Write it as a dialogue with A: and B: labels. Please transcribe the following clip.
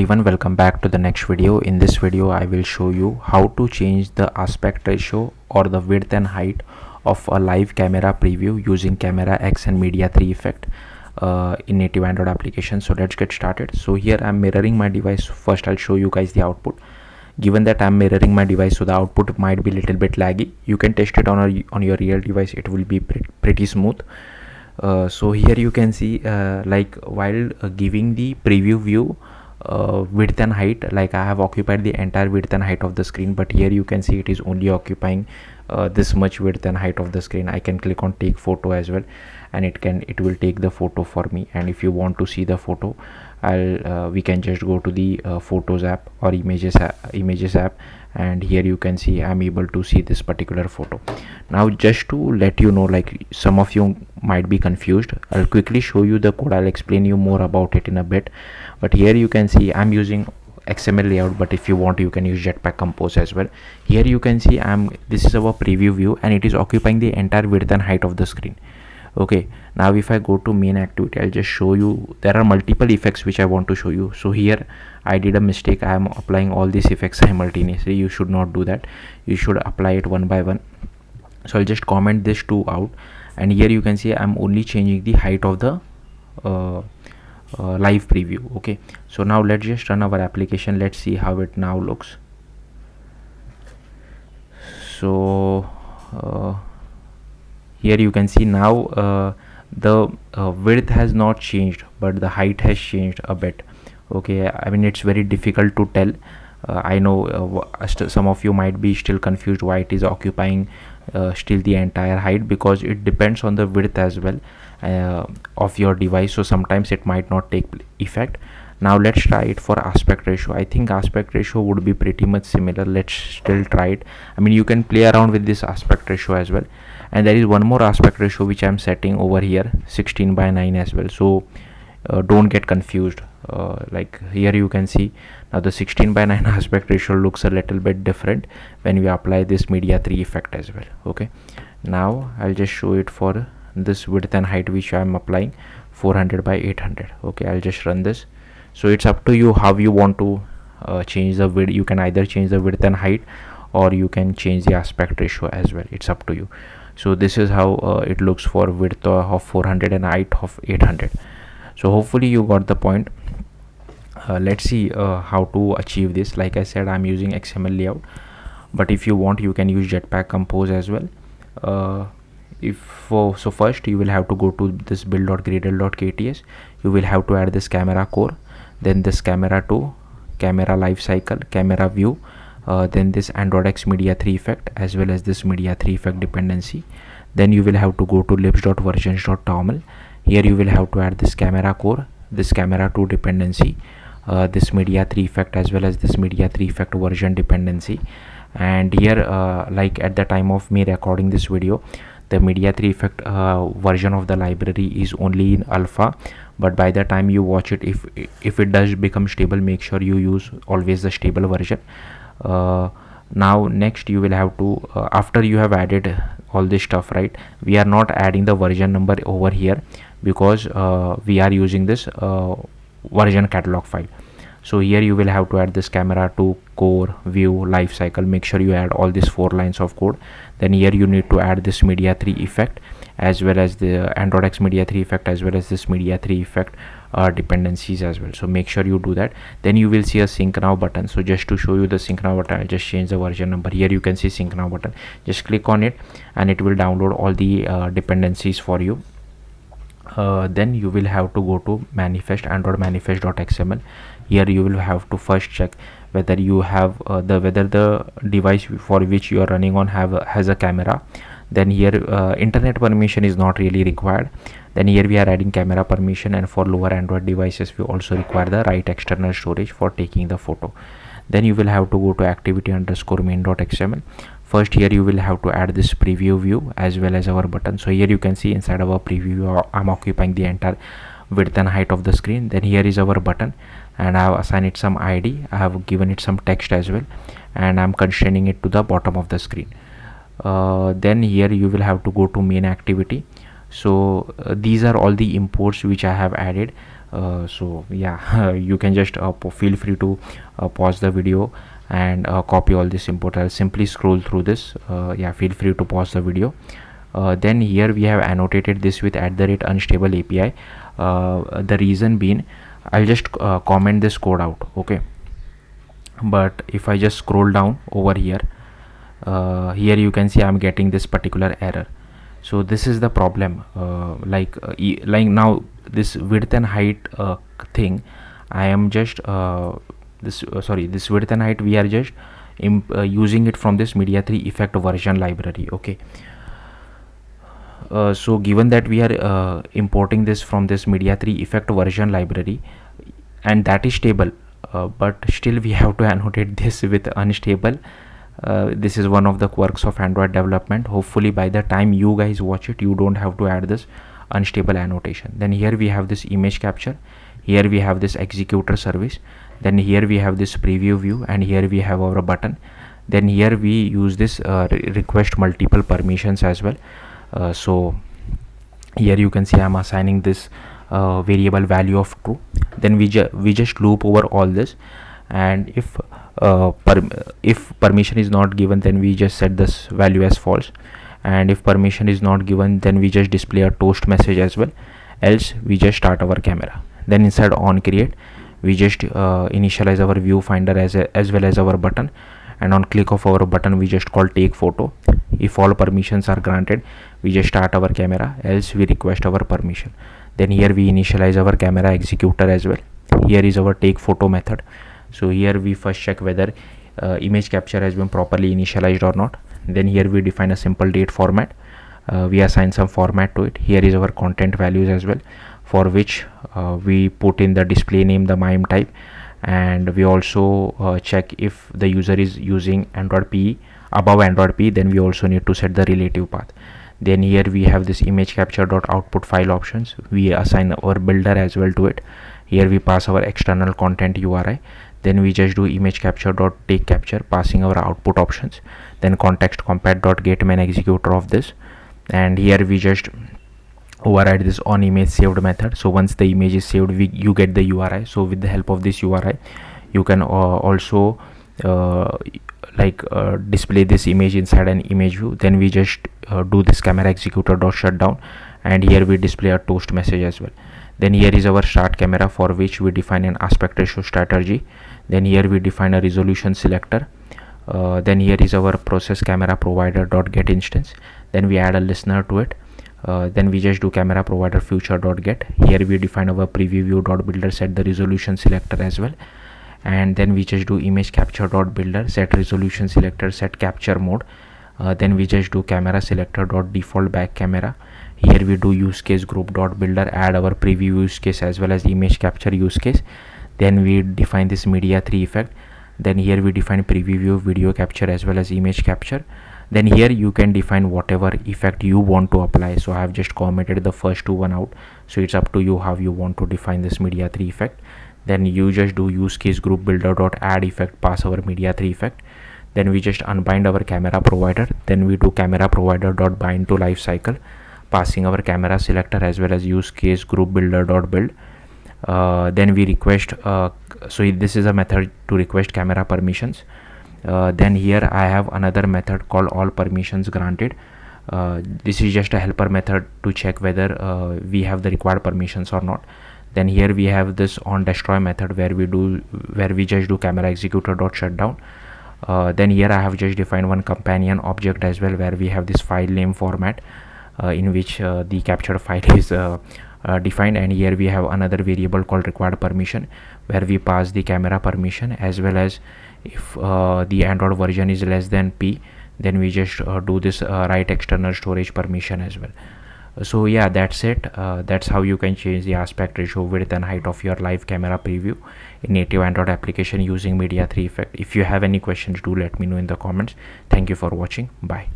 A: Everyone, welcome back to the next video. In this video I will show you how to change the aspect ratio or the width and height of a live camera preview using CameraX and Media 3 effect in native Android application. So let's get started. So here I'm mirroring my device. First I'll show you guys the output. Given that I'm mirroring my device, so the output might be a little bit laggy. You can test it on your real device. It will be pretty smooth. So here you can see like while giving the preview view width and height, like I have occupied the entire width and height of the screen, but here you can see it is only occupying this much width and height of the screen. I can click on take photo as well, and it will take the photo for me. And if you want to see the photo, we can just go to the photos app or images app, and here you can see I'm able to see this particular photo. Now just to let you know, like some of you might be confused, I'll quickly show you the code. I'll explain you more about it in a bit, but here you can see I'm using XML layout, but if you want you can use Jetpack Compose as well. Here you can see this is our preview view and it is occupying the entire width and height of the screen. Okay, now if I go to main activity, I'll just show you there are multiple effects which I want to show you. So here I did a mistake. I am applying all these effects simultaneously. You should not do that. You should apply it one by one. So I'll just comment this 2 out, and here you can see I'm only changing the height of the live preview. Okay, so now let's just run our application. Let's see how it now looks. So here you can see now the width has not changed, but the height has changed a bit. Okay, I mean it's very difficult to tell. I know some of you might be still confused why it is occupying still the entire height, because it depends on the width as well of your device. So sometimes it might not take effect. Now let's try it for aspect ratio. I think aspect ratio would be pretty much similar. Let's still try it. I mean you can play around with this aspect ratio as well, and there is one more aspect ratio which I'm setting over here, 16:9 as well. So don't get confused. Like here you can see now the 16:9 aspect ratio looks a little bit different when we apply this Media 3 effect as well. Okay, now I'll just show it for this width and height which I'm applying, 400/800. Okay, I'll just run this. So it's up to you how you want to change the width. You can either change the width and height, or you can change the aspect ratio as well. It's up to you. So this is how it looks for width of 400 and height of 800. So hopefully you got the point. Let's see how to achieve this. Like I said, I'm using XML layout, but if you want you can use Jetpack Compose as well. So first you will have to go to this build.gradle.kts. you will have to add this camera core, then this camera 2, camera life cycle, camera view, then this Android X Media 3 effect as well as this Media 3 effect dependency. Then you will have to go to libs.versions.toml. Here you will have to add this camera core, this camera 2 dependency, this Media 3 effect as well as this Media 3 effect version dependency. And here like at the time of me recording this video, the Media 3 effect version of the library is only in alpha, but by the time you watch it, if it does become stable, make sure you use always the stable version. Now next you will have to after you have added all this stuff, right, we are not adding the version number over here because we are using this version catalog file. So here you will have to add this camera 2, core, view, life cycle. Make sure you add all these 4 lines of code. Then here you need to add this Media 3 effect as well as the Android X Media 3 effect as well as this Media 3 effect dependencies as well. So make sure you do that. Then you will see a sync now button. So just to show you the sync now button, I'll just change the version number. Here you can see sync now button. Just click on it and it will download all the dependencies for you. Then you will have to go to manifest, Android manifest.xml. Here you will have to first check whether you have whether the device for which you are running on has a camera. Then here internet permission is not really required. Then here we are adding camera permission, and for lower Android devices we also require the right external storage for taking the photo. Then you will have to go to activity_main.xml. First here you will have to add this preview view as well as our button. So here you can see inside our preview I'm occupying the entire width and height of the screen. Then here is our button, and I have assigned it some ID. I have given it some text as well, and I'm constraining it to the bottom of the screen. Then here you will have to go to main activity. So these are all the imports which I have added. So yeah, you can just feel free to pause the video and copy all this input. I'll simply scroll through this. Yeah, feel free to pause the video. Then here we have annotated this with @unstable API. The reason being, I'll just comment this code out, okay? But if I just scroll down over here, here you can see I'm getting this particular error. So this is the problem. Like now this width and height thing, I am just this width and height, we are just using it from this Media 3 effect version library, okay? So given that we are importing this from this Media 3 effect version library, and that is stable, but still we have to annotate this with unstable. This is one of the quirks of Android development. Hopefully by the time you guys watch it, you don't have to add this unstable annotation. Then here we have this image capture, here we have this executor service, then here we have this preview view, and here we have our button. Then here we use this request multiple permissions as well. So here you can see I'm assigning this variable value of true. Then we just loop over all this, and if permission is not given, then we just set this value as false, and if permission is not given, then we just display a toast message as well, else we just start our camera. Then inside on create, we just initialize our viewfinder as well as our button, and on click of our button we just call take photo. If all permissions are granted, we just start our camera, else we request our permission. Then here we initialize our camera executor as well. Here is our take photo method. So here we first check whether image capture has been properly initialized or not. Then here we define a simple date format. We assign some format to it. Here is our content values as well, for which we put in the display name, the MIME type, and we also check if the user is using Android P above Android P, then we also need to set the relative path. Then here we have this image capture dot output file options. We assign our builder as well to it. Here we pass our external content URI. Then we just do image capture dot take capture, passing our output options. Then context compat dot get main executor of this, and here we just override this on image saved method. So once the image is saved, you get the URI. So with the help of this URI, you can also display this image inside an image view. Then we just do this camera executor dot shutdown, and here we display a toast message as well. Then here is our start camera, for which we define an aspect ratio strategy. Then here we define a resolution selector. Then here is our process camera provider dot get instance. Then we add a listener to it. Then we just do camera provider future dot get. Here we define our preview view dot builder, set the resolution selector as well. And then we just do image capture dot builder, set resolution selector, set capture mode. Then we just do camera selector dot default back camera. Here we do use case group dot builder, add our preview use case as well as image capture use case. Then we define this media 3 effect. Then here we define preview view, video capture as well as image capture. Then here you can define whatever effect you want to apply. So I have just commented the first one out, so it's up to you how you want to define this media 3 effect. Then you just do use case group builder dot add effect, pass our media 3 effect. Then we just unbind our camera provider. Then we do camera provider dot bind to life cycle, passing our camera selector as well as use case group builder dot build. Then we request so this is a method to request camera permissions. Then here I have another method called all permissions granted. This is just a helper method to check whether we have the required permissions or not. Then here we have this on destroy method, where we just do camera executor dot shutdown. Then here I have just defined one companion object as well, where we have this file name format in which the captured file is defined, and here we have another variable called required permission, where we pass the camera permission, as well as if the Android version is less than P, then we just do this write external storage permission as well. So yeah, that's it. That's how you can change the aspect ratio, width and height of your live camera preview in native Android application using media 3 effect. If you have any questions, do let me know in the comments. Thank you for watching. Bye.